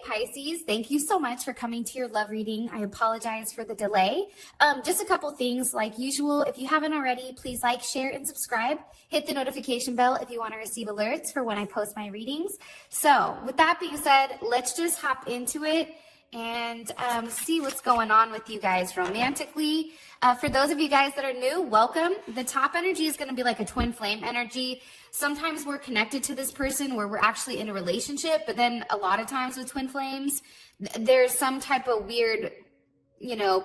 Pisces, thank you so much for coming to your love reading. I apologize for the delay. Just a couple things like usual. If you haven't already, please like, share, and subscribe. Hit the notification bell if you want to receive alerts for when I post my readings. So with that being said, let's just hop into it and see what's going on with you guys romantically. For those of you guys that are new, welcome. The top energy is going to be like a twin flame energy. Sometimes we're connected to this person where we're actually in a relationship, but then a lot of times with twin flames, there's some type of weird,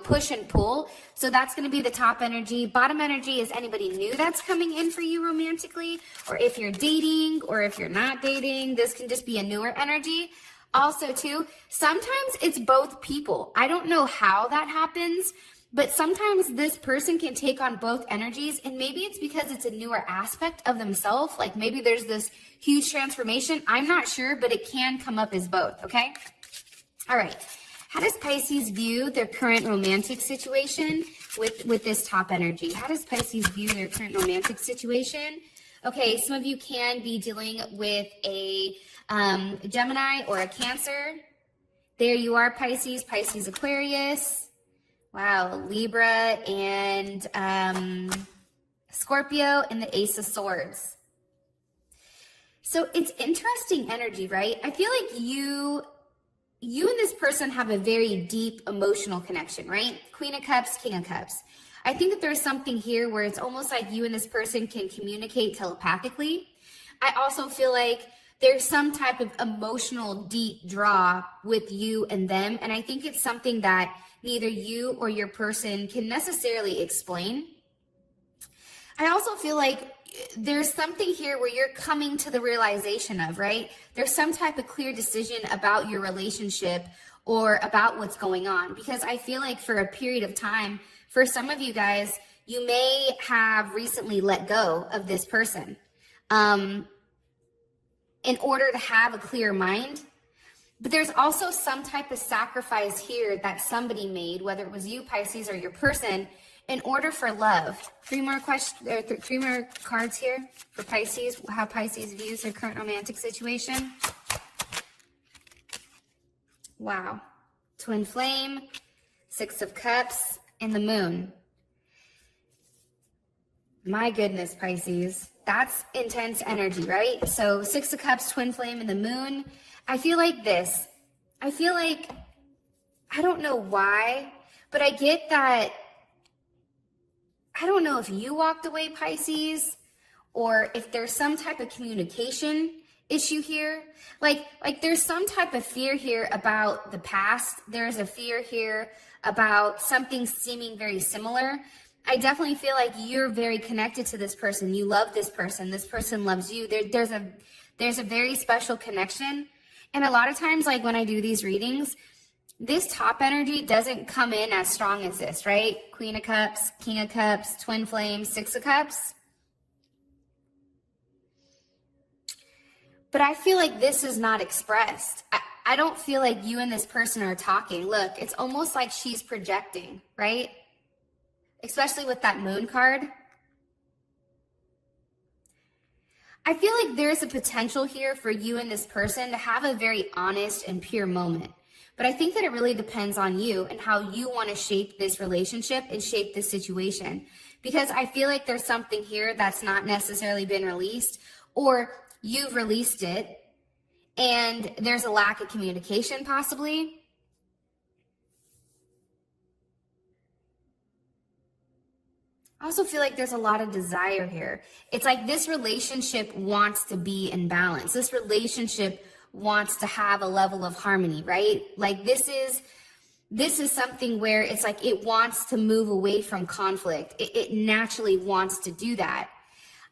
push and pull. So that's going to be the top energy. Bottom energy is anybody new that's coming in for you romantically, or if you're dating, or if you're not dating, this can just be a newer energy. Also, too, sometimes it's both people. I don't know how that happens, but sometimes this person can take on both energies, and maybe it's because it's a newer aspect of themselves. Like maybe there's this huge transformation. I'm not sure, but it can come up as both, okay? All right. How does Pisces view their current romantic situation with this top energy? How does Pisces view their current romantic situation? Okay, some of you can be dealing with a Gemini or a Cancer. There you are, Pisces, Aquarius. Wow, Libra and Scorpio and the Ace of Swords. So it's interesting energy, right? I feel like you and this person have a very deep emotional connection, right? Queen of Cups, King of Cups. I think that there's something here where it's almost like you and this person can communicate telepathically. I also feel like there's some type of emotional deep draw with you and them. And I think it's something that neither you or your person can necessarily explain. I also feel like there's something here where you're coming to the realization of, right? There's some type of clear decision about your relationship or about what's going on. Because I feel like for a period of time, for some of you guys, you may have recently let go of this person in order to have a clear mind. But there's also some type of sacrifice here that somebody made, whether it was you, Pisces, or your person, in order for love. Three more cards here for Pisces, how Pisces views their current romantic situation. Wow. Twin flame, Six of Cups, and the Moon. My goodness, Pisces. That's intense energy, right? So Six of Cups, Twin flame, and the Moon. I feel like this. I feel like, I don't know why, but I get that, I don't know if you walked away, Pisces, or if there's some type of communication issue here. Like there's some type of fear here about the past. There's a fear here about something seeming very similar. I definitely feel like you're very connected to this person. You love this person loves you. There's a very special connection. And a lot of times, like when I do these readings, this top energy doesn't come in as strong as this, right? Queen of Cups, King of Cups, Twin Flame, Six of Cups. But I feel like this is not expressed. I don't feel like you and this person are talking. Look, it's almost like she's projecting, right? Especially with that Moon card. I feel like there's a potential here for you and this person to have a very honest and pure moment. But I think that it really depends on you and how you want to shape this relationship and shape this situation. Because I feel like there's something here that's not necessarily been released, or you've released it and there's a lack of communication possibly. I also feel like there's a lot of desire here. It's like this relationship wants to be in balance. This relationship wants to have a level of harmony, right? Like this is something where it's like it wants to move away from conflict. It naturally wants to do that.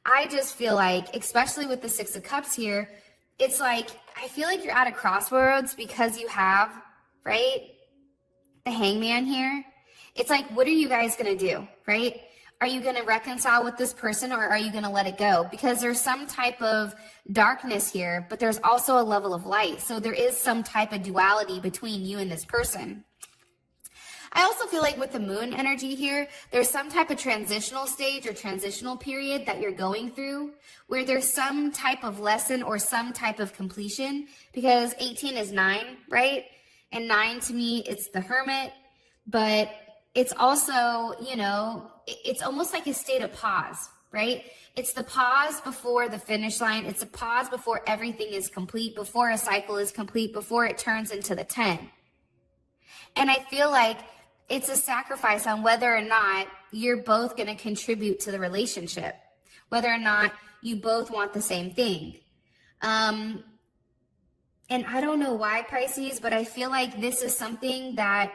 I just feel like, especially with the Six of Cups here, it's like, I feel like you're at a crossroads because you have, right, the Hangman here. It's like, what are you guys going to do, right? Are you going to reconcile with this person, or are you going to let it go? Because there's some type of darkness here, but there's also a level of light. So there is some type of duality between you and this person. I also feel like with the moon energy here, there's some type of transitional stage or transitional period that you're going through where there's some type of lesson or some type of completion, because 18 is 9, right? And 9 to me, it's the hermit, but it's also, you know, it's almost like a state of pause, right? It's the pause before the finish line. It's a pause before everything is complete, before a cycle is complete, before it turns into the 10. And I feel like it's a sacrifice on whether or not you're both going to contribute to the relationship, whether or not you both want the same thing. And I don't know why, Pisces, but I feel like this is something that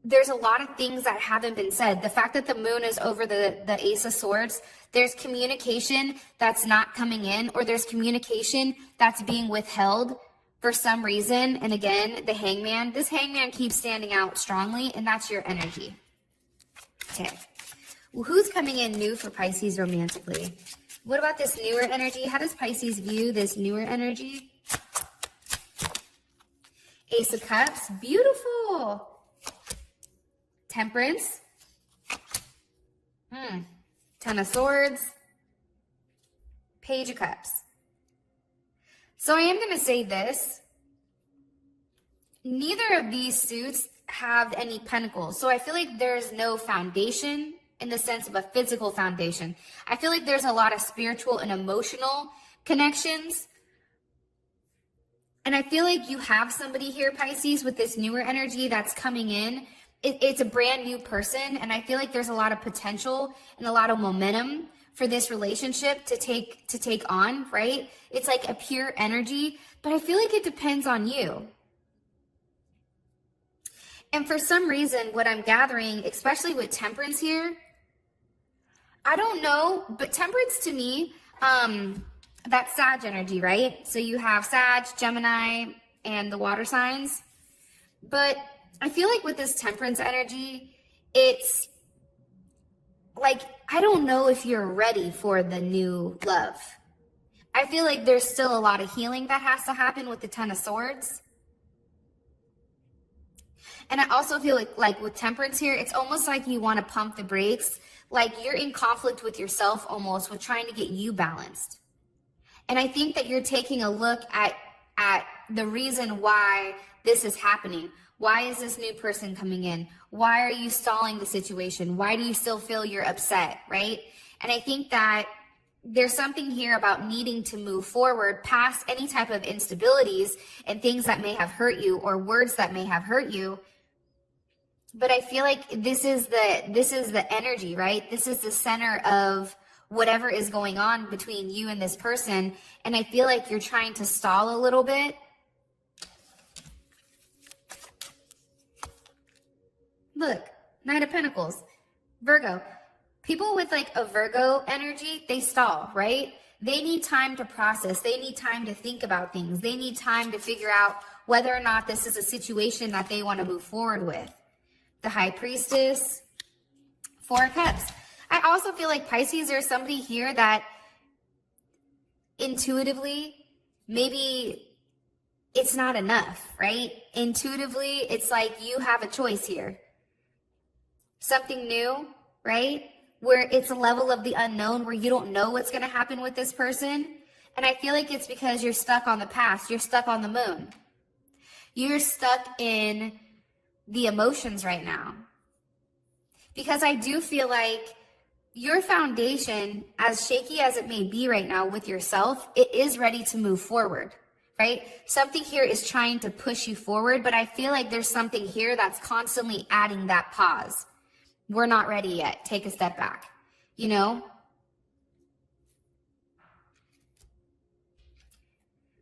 there's a lot of things that haven't been said. The fact that the moon is over the Ace of Swords, there's communication that's not coming in, or there's communication that's being withheld for some reason. And again, the Hangman, this Hangman keeps standing out strongly, and that's your energy. Okay. Well, who's coming in new for Pisces romantically? What about this newer energy? How does Pisces view this newer energy? Ace of Cups, beautiful. Temperance. Ten of Swords. Page of Cups. So I am going to say this. Neither of these suits have any pentacles. So I feel like there's no foundation in the sense of a physical foundation. I feel like there's a lot of spiritual and emotional connections. And I feel like you have somebody here, Pisces, with this newer energy that's coming in. It's a brand new person. And I feel like there's a lot of potential and a lot of momentum for this relationship to take on, right? It's like a pure energy, but I feel like it depends on you. And for some reason, what I'm gathering, especially with Temperance here, I don't know, but Temperance to me, that's Sag energy, right? So you have Sag, Gemini, and the water signs. But I feel like with this Temperance energy, it's like, I don't know if you're ready for the new love. I feel like there's still a lot of healing that has to happen with the Ten of Swords. And I also feel like with Temperance here, it's almost like you want to pump the brakes. Like you're in conflict with yourself almost with trying to get you balanced. And I think that you're taking a look at the reason why this is happening. Why is this new person coming in? Why are you stalling the situation? Why do you still feel you're upset, right? And I think that there's something here about needing to move forward past any type of instabilities and things that may have hurt you or words that may have hurt you. But I feel like this is the energy, right? This is the center of whatever is going on between you and this person. And I feel like you're trying to stall a little bit. Look, Knight of Pentacles, Virgo. People with like a Virgo energy, they stall, right? They need time to process. They need time to think about things. They need time to figure out whether or not this is a situation that they want to move forward with. The High Priestess, Four of Cups. I also feel like Pisces, there's somebody here that intuitively, maybe it's not enough, right? Intuitively, it's like you have a choice here. Something new, right? Where it's a level of the unknown where you don't know what's going to happen with this person. And I feel like it's because you're stuck on the past. You're stuck on the moon. You're stuck in the emotions right now. Because I do feel like your foundation, as shaky as it may be right now with yourself, it is ready to move forward, right? Something here is trying to push you forward, but I feel like there's something here that's constantly adding that pause. We're not ready yet. Take a step back, you know?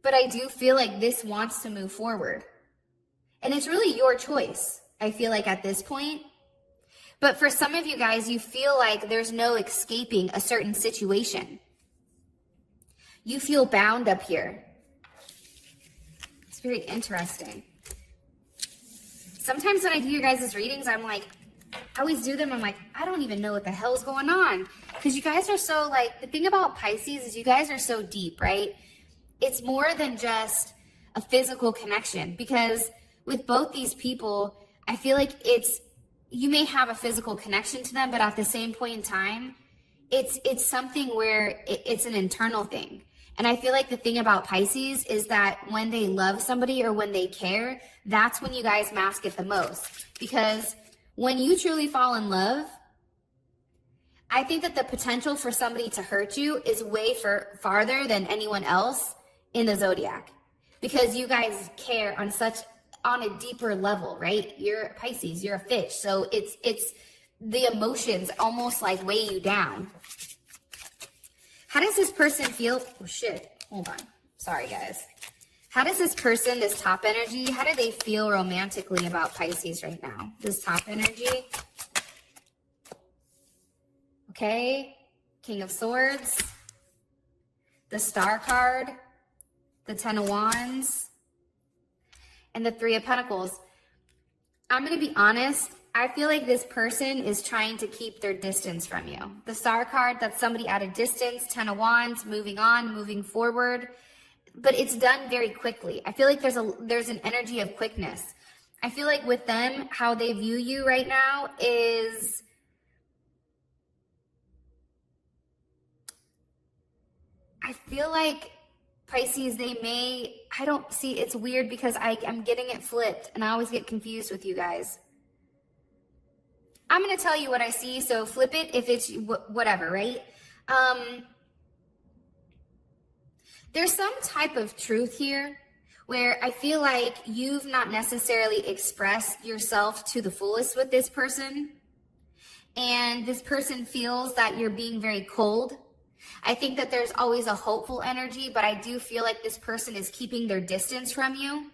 But I do feel like this wants to move forward. And it's really your choice, I feel like at this point. But for some of you guys, you feel like there's no escaping a certain situation. You feel bound up here. It's very interesting. Sometimes when I do your guys' readings, I'm like, I always do them. I'm like, I don't even know what the hell's going on. Because you guys are so like, the thing about Pisces is you guys are so deep, right? It's more than just a physical connection. Because with both these people, I feel like it's you may have a physical connection to them, but at the same point in time, it's something where it's an internal thing. And I feel like the thing about Pisces is that when they love somebody or when they care, that's when you guys mask it the most. Because when you truly fall in love, I think that the potential for somebody to hurt you is way farther than anyone else in the zodiac. Because you guys care on a deeper level, right? You're a Pisces, you're a fish. So it's the emotions almost like weigh you down. How does this person feel? Oh shit, hold on. Sorry guys. How does this person, this top energy, how do they feel romantically about Pisces right now? This top energy. Okay, King of Swords, the Star card, the Ten of Wands, and the Three of Pentacles. I'm going to be honest. I feel like this person is trying to keep their distance from you. The Star card, that's somebody at a distance. Ten of Wands, moving on, moving forward. But it's done very quickly. I feel like there's an energy of quickness. I feel like with them, how they view you right now is... I feel like Pisces, I don't see, it's weird because I'm getting it flipped and I always get confused with you guys. I'm going to tell you what I see, so flip it if it's whatever, right? There's some type of truth here where I feel like you've not necessarily expressed yourself to the fullest with this person. And this person feels that you're being very cold. I think that there's always a hopeful energy, but I do feel like this person is keeping their distance from you.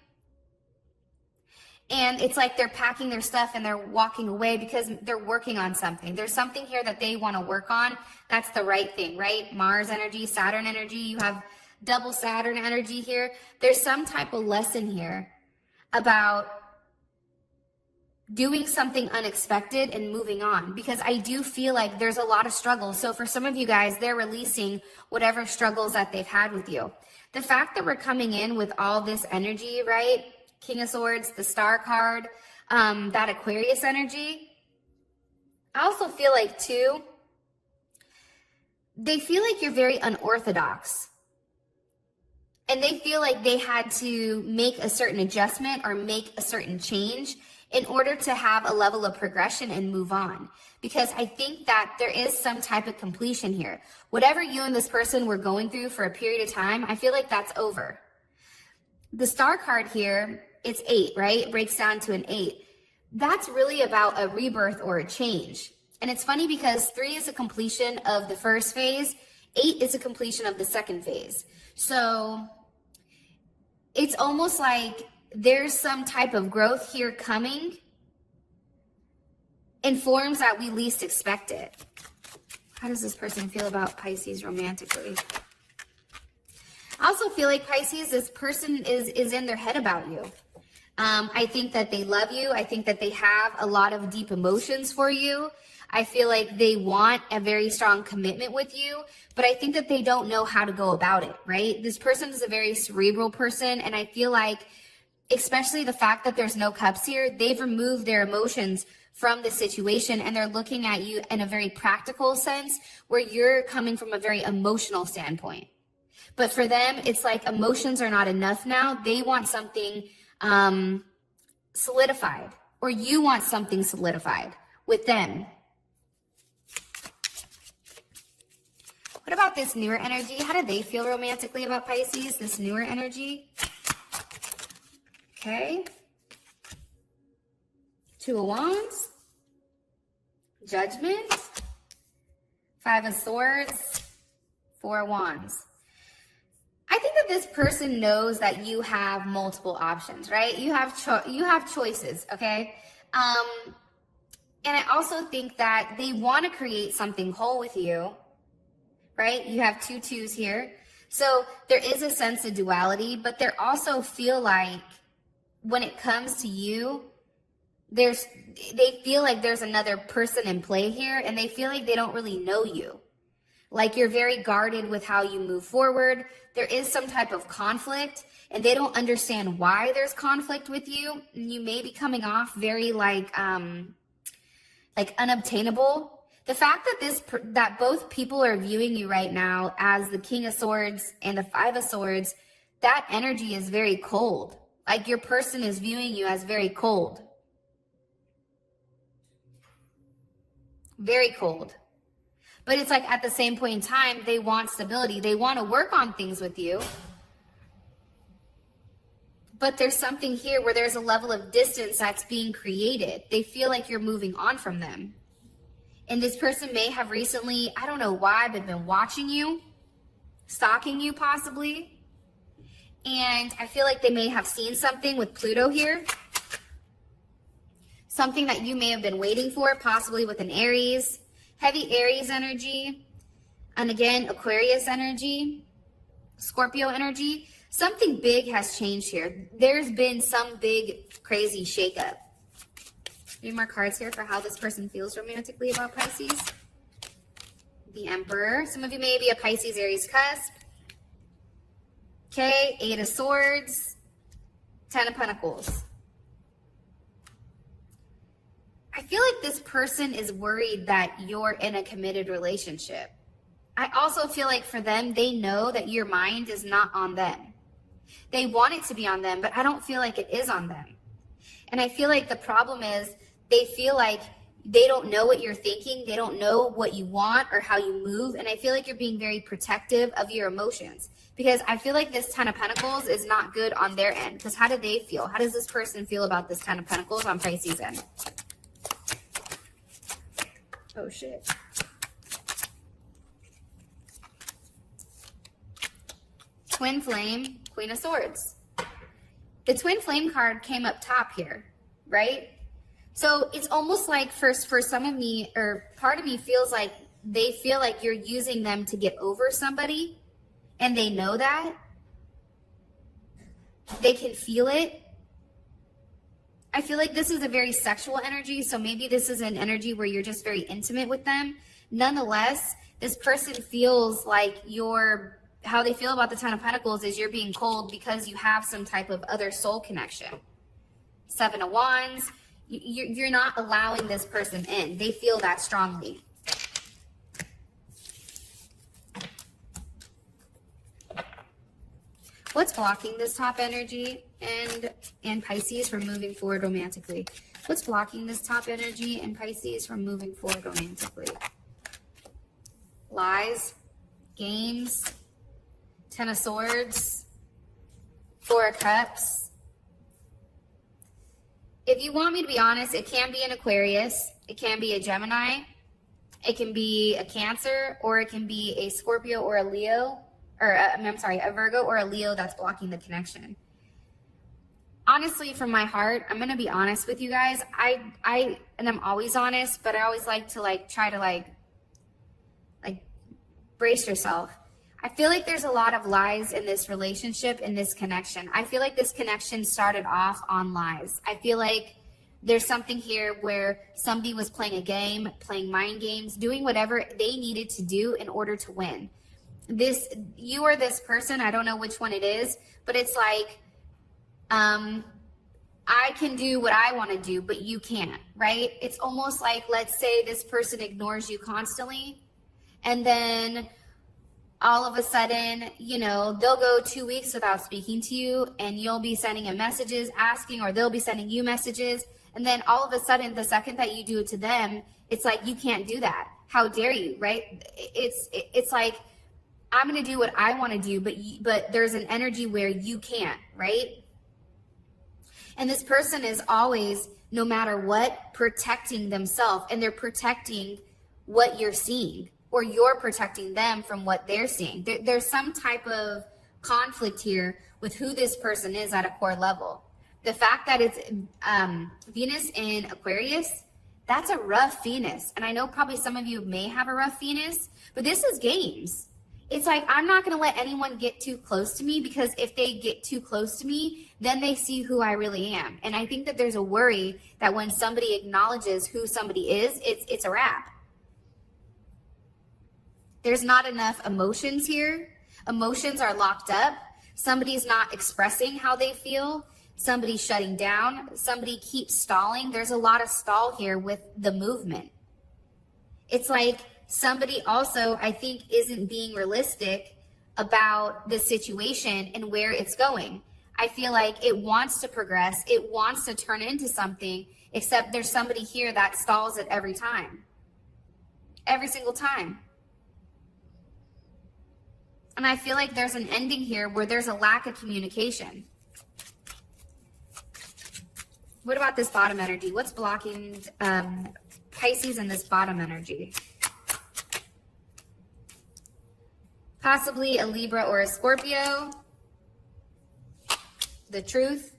And it's like they're packing their stuff and they're walking away because they're working on something. There's something here that they want to work on. That's the right thing, right? Mars energy, Saturn energy. You have double Saturn energy here. There's some type of lesson here about doing something unexpected and moving on, because I do feel like there's a lot of struggles. So for some of you guys, they're releasing whatever struggles that they've had with you. The fact that we're coming in with all this energy, right? King of Swords, the Star card, that Aquarius energy. I also feel like too, they feel like you're very unorthodox. And they feel like they had to make a certain adjustment or make a certain change in order to have a level of progression and move on. Because I think that there is some type of completion here. Whatever you and this person were going through for a period of time, I feel like that's over. The Star card here, it's 8, right? It breaks down to an 8. That's really about a rebirth or a change. And it's funny because 3 is a completion of the first phase. 8 is a completion of the second phase. So it's almost like there's some type of growth here coming in forms that we least expect it. How does this person feel about Pisces romantically? I also feel like Pisces, this person is in their head about you. I think that they love you. I think that they have a lot of deep emotions for you. I feel like they want a very strong commitment with you, but I think that they don't know how to go about it, right? This person is a very cerebral person, and I feel like, especially the fact that there's no cups here, they've removed their emotions from the situation, and they're looking at you in a very practical sense where you're coming from a very emotional standpoint. But for them, it's like emotions are not enough now. They want something solidified, or you want something solidified with them. What about this newer energy? How do they feel romantically about Pisces, this newer energy? Okay. 2 of Wands. Judgment. 5 of Swords. 4 of Wands. I think that this person knows that you have multiple options, right? You have choices, okay? And I also think that they want to create something whole with you, right? You have 2 twos here. So there is a sense of duality, but they also feel like when it comes to you, they feel like there's another person in play here, and they feel like they don't really know you. Like you're very guarded with how you move forward. There is some type of conflict, and they don't understand why there's conflict with you. And you may be coming off very like like unobtainable. The fact that that both people are viewing you right now as the King of Swords and the Five of Swords, that energy is very cold. Like your person is viewing you as very cold. Very cold. But it's like at the same point in time, they want stability. They want to work on things with you. But there's something here where there's a level of distance that's being created. They feel like you're moving on from them. And this person may have recently, I don't know why, but been watching you, stalking you possibly. And I feel like they may have seen something with Pluto here. Something that you may have been waiting for, possibly with an Aries. Heavy Aries energy. And again, Aquarius energy. Scorpio energy. Something big has changed here. There's been some big, crazy shakeup. 3 more cards here for how this person feels romantically about Pisces. The Emperor. Some of you may be a Pisces Aries cusp. Okay, 8 of Swords. 10 of Pentacles. I feel like this person is worried that you're in a committed relationship. I also feel like for them, they know that your mind is not on them. They want it to be on them, but I don't feel like it is on them. And I feel like the problem is they feel like they don't know what you're thinking. They don't know what you want or how you move. And I feel like you're being very protective of your emotions because I feel like this 10 of Pentacles is not good on their end. Because how do they feel? How does this person feel about this 10 of Pentacles on Pisces end? Oh, shit. Twin Flame, Queen of Swords. The Twin Flame card came up top here, right? So it's almost like for some of me, or part of me feels like they feel like you're using them to get over somebody, and they know that. They can feel it. I feel like this is a very sexual energy, so maybe this is an energy where you're just very intimate with them. Nonetheless, this person feels like how they feel about the 10 of Pentacles is you're being cold because you have some type of other soul connection. 7 of Wands, you're not allowing this person in. They feel that strongly. What's blocking this top energy and Pisces from moving forward romantically? What's blocking this top energy and Pisces from moving forward romantically? Lies, games, 10 of Swords, 4 of Cups. If you want me to be honest, it can be an Aquarius, it can be a Gemini, it can be a Cancer, or it can be a Scorpio or a Leo, a Virgo or a Leo that's blocking the connection. Honestly, from my heart, I'm going to be honest with you guys. And I'm always honest, but I always like to try to brace yourself. I feel like there's a lot of lies in this relationship, in this connection. I feel like this connection started off on lies. I feel like there's something here where somebody was playing a game, playing mind games, doing whatever they needed to do in order to win. You or this person, I don't know which one it is, but it's like, I can do what I want to do, but you can't, right? It's almost like, let's say this person ignores you constantly, and then all of a sudden, they'll go 2 weeks without speaking to you, and you'll be sending them messages asking, or they'll be sending you messages. And then all of a sudden, the second that you do it to them, it's like, you can't do that. How dare you, right? It's like, I'm going to do what I want to do, but there's an energy where you can't, right? And this person is always, no matter what, protecting themselves, and they're protecting what you're seeing, or you're protecting them from what they're seeing. There's some type of conflict here with who this person is at a core level. The fact that it's Venus in Aquarius, that's a rough Venus. And I know probably some of you may have a rough Venus, but this is games. It's like, I'm not going to let anyone get too close to me, because if they get too close to me, then they see who I really am. And I think that there's a worry that when somebody acknowledges who somebody is, it's a wrap. There's not enough emotions here. Emotions are locked up. Somebody's not expressing how they feel. somebody shutting down, somebody keeps stalling. There's a lot of stall here with the movement. It's like somebody also, I think, isn't being realistic about the situation and where it's going. I feel like it wants to progress. It wants to turn into something, except there's somebody here that stalls it every time. Every single time. And I feel like there's an ending here where there's a lack of communication. What about this bottom energy? What's blocking Pisces in this bottom energy? Possibly a Libra or a Scorpio. The truth.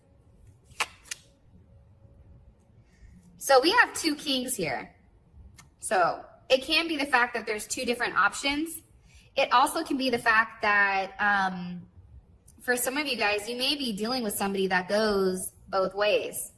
So we have two kings here. So it can be the fact that there's two different options. It also can be the fact that for some of you guys, you may be dealing with somebody that goes both ways.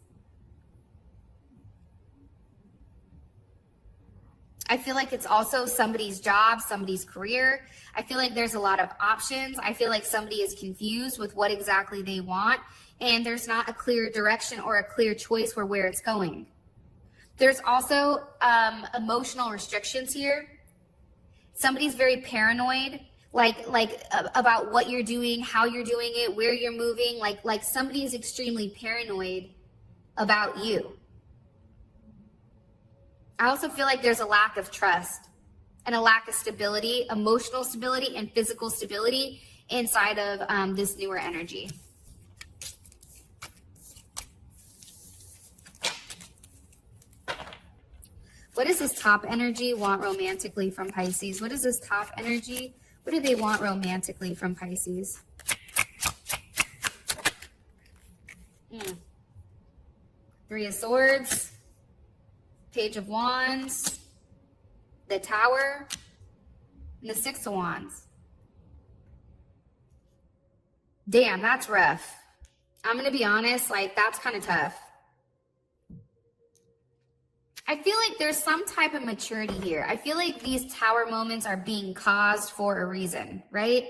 I feel like it's also somebody's job, somebody's career. I feel like there's a lot of options. I feel like somebody is confused with what exactly they want, and there's not a clear direction or a clear choice for where it's going. There's also emotional restrictions here. Somebody's very paranoid, like about what you're doing, how you're doing it, where you're moving. Like somebody is extremely paranoid about you. I also feel like there's a lack of trust and a lack of stability, emotional stability and physical stability inside of this newer energy. What does this top energy want romantically from Pisces? What is this top energy? What do they want romantically from Pisces? Three of Swords, Page of Wands, the Tower, and the Six of Wands. Damn, that's rough. I'm going to be honest, like, that's kind of tough. I feel like there's some type of maturity here. I feel like these tower moments are being caused for a reason, right?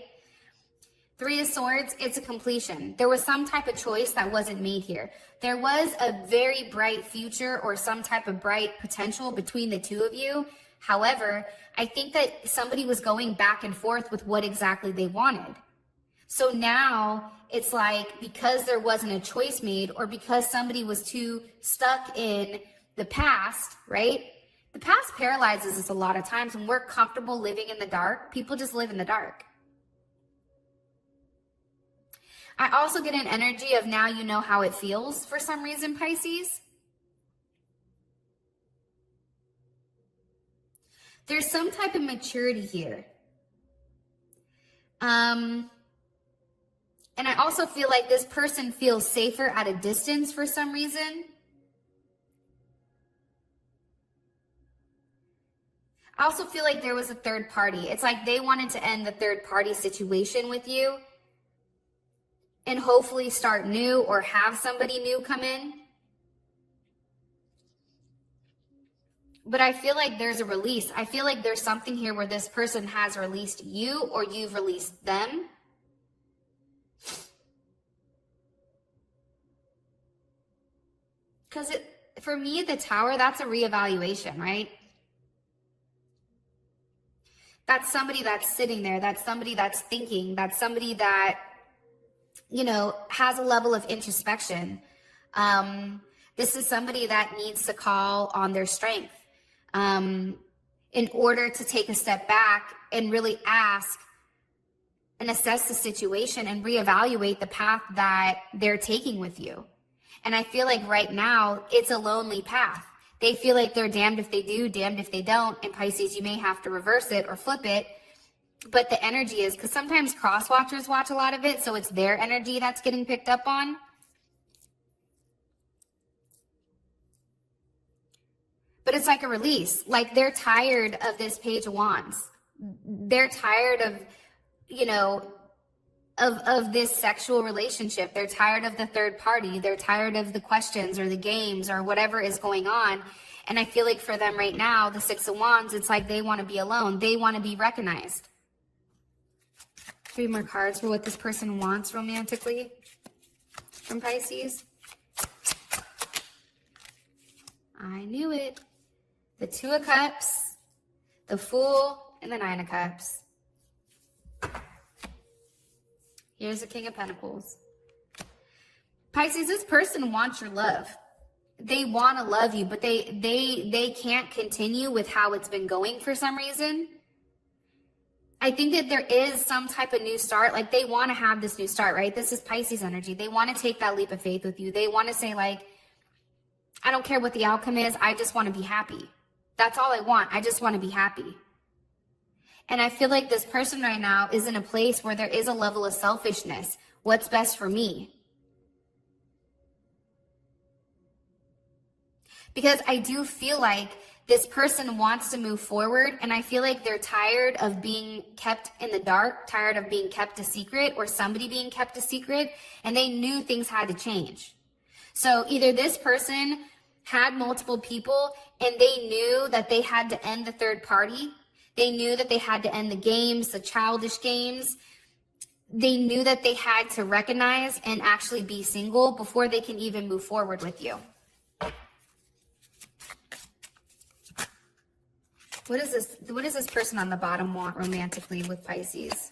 Three of Swords, it's a completion. There was some type of choice that wasn't made here. There was a very bright future or some type of bright potential between the two of you. However, I think that somebody was going back and forth with what exactly they wanted. So now it's like, because there wasn't a choice made, or because somebody was too stuck in the past, right? The past paralyzes us a lot of times. When we're comfortable living in the dark, people just live in the dark. I also get an energy of now you know how it feels for some reason, Pisces. There's some type of maturity here. And I also feel like this person feels safer at a distance for some reason. I also feel like there was a third party. It's like they wanted to end the third party situation with you and hopefully start new or have somebody new come in. But I feel like there's a release. I feel like there's something here where this person has released you or you've released them. Because for me, the Tower, that's a reevaluation, right? That's somebody that's sitting there. That's somebody that's thinking. That's somebody that, you know, has a level of introspection. This is somebody that needs to call on their strength in order to take a step back and really ask and assess the situation and reevaluate the path that they're taking with you. And I feel like right now it's a lonely path. They feel like they're damned if they do, damned if they don't. And Pisces, you may have to reverse it or flip it. But the energy is, because sometimes cross watchers watch a lot of it, so it's their energy that's getting picked up on. But it's like a release. Like they're tired of this Page of Wands. They're tired of, you know, of this sexual relationship. They're tired of the third party. They're tired of the questions or the games or whatever is going on. And I feel like for them right now, the Six of Wands, it's like they want to be alone. They want to be recognized. 3 more cards for what this person wants romantically. from Pisces? I knew it. The Two of Cups, the Fool, and the Nine of Cups. Here's the King of Pentacles. Pisces, this person wants your love. They want to love you, but they can't continue with how it's been going for some reason. I think that there is some type of new start. Like, they want to have this new start, right? This is Pisces energy. They want to take that leap of faith with you. They want to say, like, I don't care what the outcome is. I just want to be happy. That's all I want. I just want to be happy. And I feel like this person right now is in a place where there is a level of selfishness. What's best for me? Because I do feel like this person wants to move forward, and I feel like they're tired of being kept in the dark, tired of being kept a secret, or somebody being kept a secret, and they knew things had to change. So either this person had multiple people and they knew that they had to end the third party. They knew that they had to end the games, the childish games. They knew that they had to recognize and actually be single before they can even move forward with you. What does this person on the bottom want romantically with Pisces?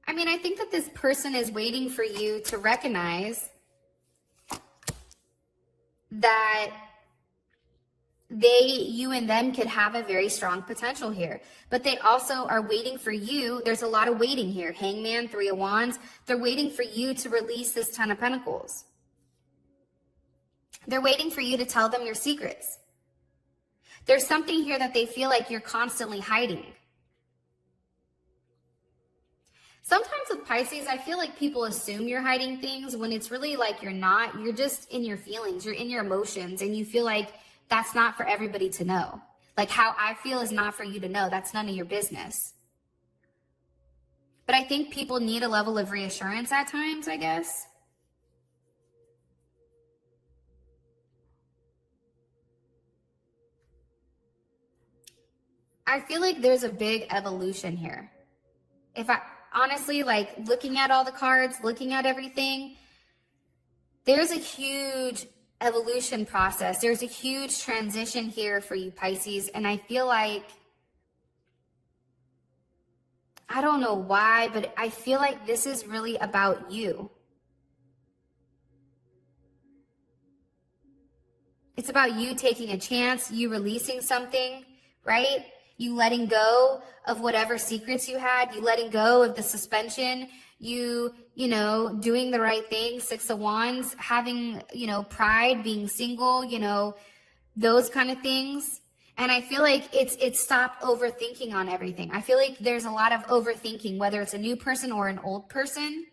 I mean, I think that this person is waiting for you to recognize that you and them could have a very strong potential here. But they also are waiting for you. There's a lot of waiting here. Hangman, Three of Wands. They're waiting for you to release this Ten of Pentacles. They're waiting for you to tell them your secrets. There's something here that they feel like you're constantly hiding. Sometimes with Pisces, I feel like people assume you're hiding things when it's really like you're not. You're just in your feelings. You're in your emotions, and you feel like that's not for everybody to know. Like how I feel is not for you to know. That's none of your business. But I think people need a level of reassurance at times, I guess. I feel like there's a big evolution here. If I honestly, like, looking at all the cards, looking at everything, there's a huge evolution process. There's a huge transition here for you, Pisces. And I feel like, I don't know why, but I feel like this is really about you. It's about you taking a chance, you releasing something, right? You letting go of whatever secrets you had, you letting go of the suspension, you know, doing the right thing, Six of Wands, having, pride, being single, those kind of things. And I feel like it's stopped overthinking on everything. I feel like there's a lot of overthinking, whether it's a new person or an old person.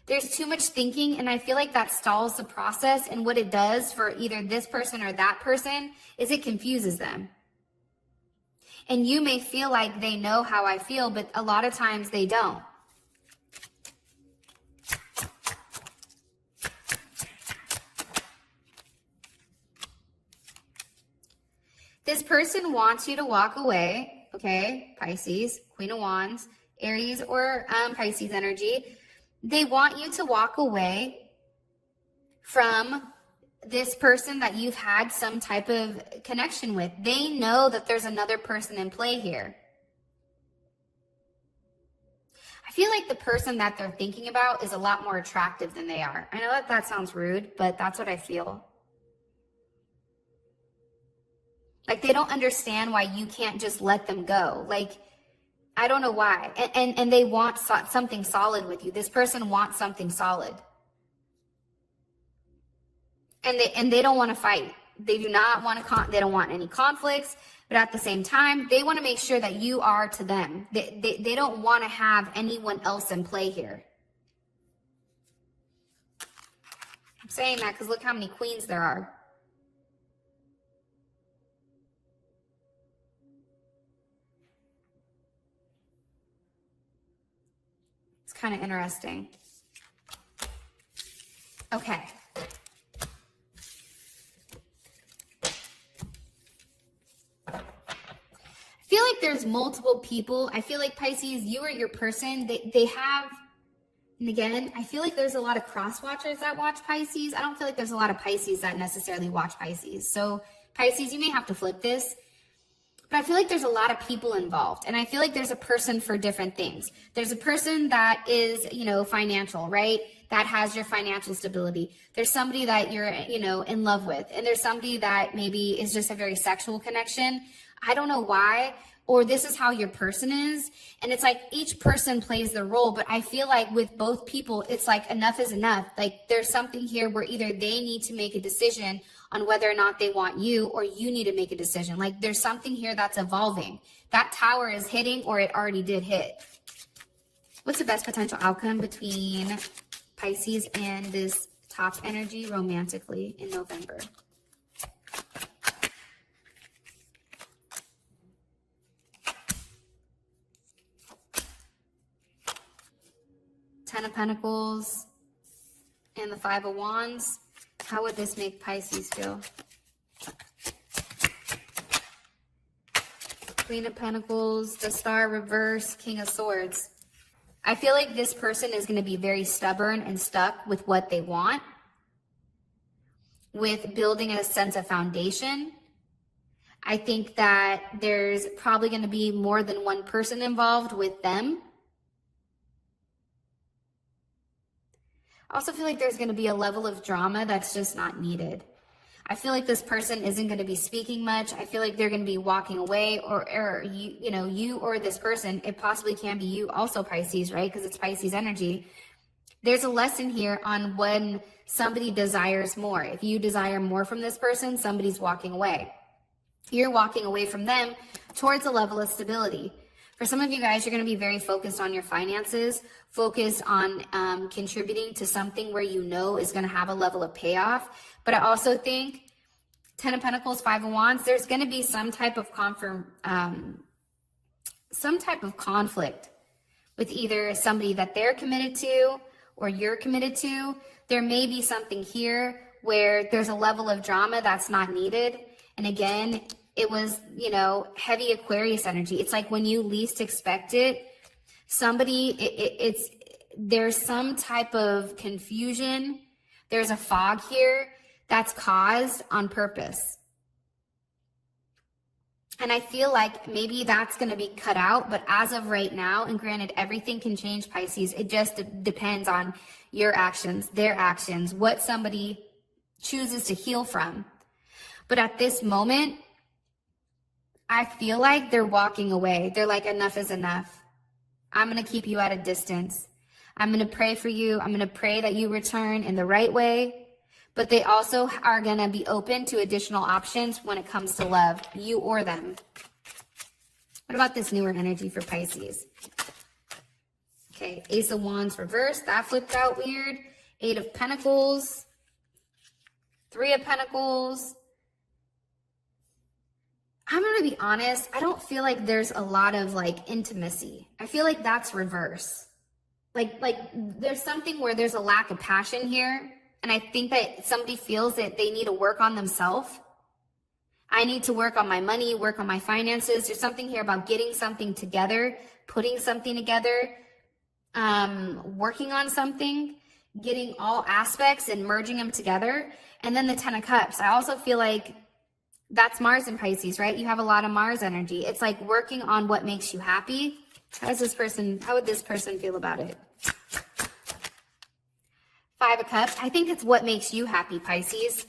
There's too much thinking, and I feel like that stalls the process. And what it does for either this person or that person is it confuses them. And you may feel like they know how I feel, but a lot of times they don't. This person wants you to walk away, okay? Pisces, Queen of Wands, Aries, or Pisces energy. They want you to walk away from this person that you've had some type of connection with. They know that there's another person in play here. I feel like the person that they're thinking about is a lot more attractive than they are. I know that sounds rude, but that's what I feel. Like, they don't understand why you can't just let them go. Like, I don't know why. And they want something solid with you. This person wants something solid. And they don't want to fight. They do not want to, they don't want any conflicts, but at the same time, they want to make sure that you are to them. They don't want to have anyone else in play here. I'm saying that because look how many queens there are. It's kind of interesting. Okay. I feel like there's multiple people. I feel like Pisces, you or your person, they have, and again, I feel like there's a lot of cross watchers that watch Pisces. I don't feel like there's a lot of Pisces that necessarily watch Pisces. So Pisces, you may have to flip this, but I feel like there's a lot of people involved. And I feel like there's a person for different things. There's a person that is, financial, right? That has your financial stability. There's somebody that you're, in love with. And there's somebody that maybe is just a very sexual connection. I don't know why, or this is how your person is. And it's like each person plays their role, but I feel like with both people, it's like enough is enough. Like there's something here where either they need to make a decision on whether or not they want you, or you need to make a decision. Like there's something here that's evolving. That tower is hitting, or it already did hit. What's the best potential outcome between Pisces and this top energy romantically in November? Ten of Pentacles and the Five of Wands. How would this make Pisces feel? Queen of Pentacles, the Star reverse, King of Swords. I feel like this person is going to be very stubborn and stuck with what they want, with building a sense of foundation. I think that there's probably going to be more than one person involved with them. I also feel like there's going to be a level of drama that's just not needed. I feel like this person isn't going to be speaking much. I feel like they're going to be walking away, or you or this person. It possibly can be you also, Pisces, right? Because it's Pisces energy. There's a lesson here on when somebody desires more. If you desire more from this person, somebody's walking away. You're walking away from them towards a level of stability. For some of you guys, you're going to be very focused on your finances, focused on contributing to something where you know is going to have a level of payoff. But I also think Ten of Pentacles, Five of Wands, there's going to be some type of conflict with either somebody that they're committed to or you're committed to. There may be something here where there's a level of drama that's not needed. And again, it was, heavy Aquarius energy. It's like when you least expect it, there's some type of confusion. There's a fog here that's caused on purpose. And I feel like maybe that's going to be cut out. But as of right now, and granted, everything can change, Pisces. It just depends on your actions, their actions, what somebody chooses to heal from. But at this moment, I feel like they're walking away. They're like, enough is enough. I'm going to keep you at a distance. I'm going to pray for you. I'm going to pray that you return in the right way. But they also are going to be open to additional options when it comes to love, you or them. What about this newer energy for Pisces? Okay, Ace of Wands reverse. That flipped out weird. Eight of Pentacles. Three of Pentacles. I'm going to be honest, I don't feel like there's a lot of intimacy. I feel like that's reverse. Like there's something where there's a lack of passion here. And I think that somebody feels that they need to work on themselves. I need to work on my money, work on my finances. There's something here about getting something together, putting something together, working on something, getting all aspects and merging them together. And then the Ten of Cups. I also feel like that's Mars in Pisces, right? You have a lot of Mars energy. It's like working on what makes you happy. How would this person feel about it? Five of Cups. I think it's what makes you happy, Pisces.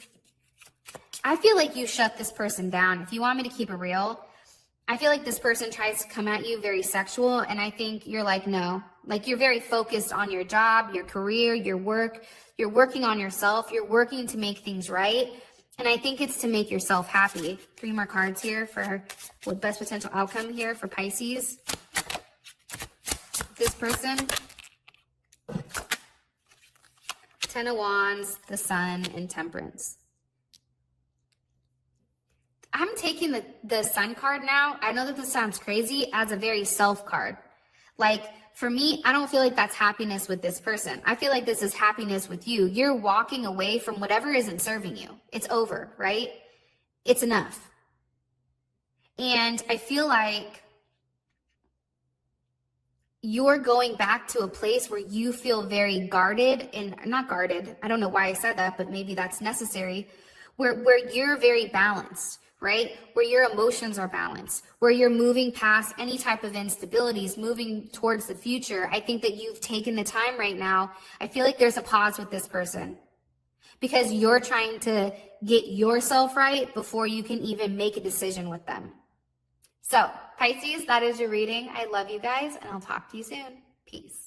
I feel like you shut this person down. If you want me to keep it real, I feel like this person tries to come at you very sexual, and I think you're like, no. Like you're very focused on your job, your career, your work. You're working on yourself. You're working to make things right. And I think it's to make yourself happy. Three more cards here for what best potential outcome here for Pisces. This person. Ten of Wands, the Sun, and Temperance. I'm taking the Sun card now. I know that this sounds crazy, as a very self card. Like, for me, I don't feel like that's happiness with this person. I feel like this is happiness with you. You're walking away from whatever isn't serving you. It's over, right? It's enough. And I feel like you're going back to a place where you feel very guarded, and not guarded. I don't know why I said that, but maybe that's necessary. Where you're very balanced, right? Where your emotions are balanced, where you're moving past any type of instabilities, moving towards the future. I think that you've taken the time right now. I feel like there's a pause with this person because you're trying to get yourself right before you can even make a decision with them. So, Pisces, that is your reading. I love you guys, and I'll talk to you soon. Peace.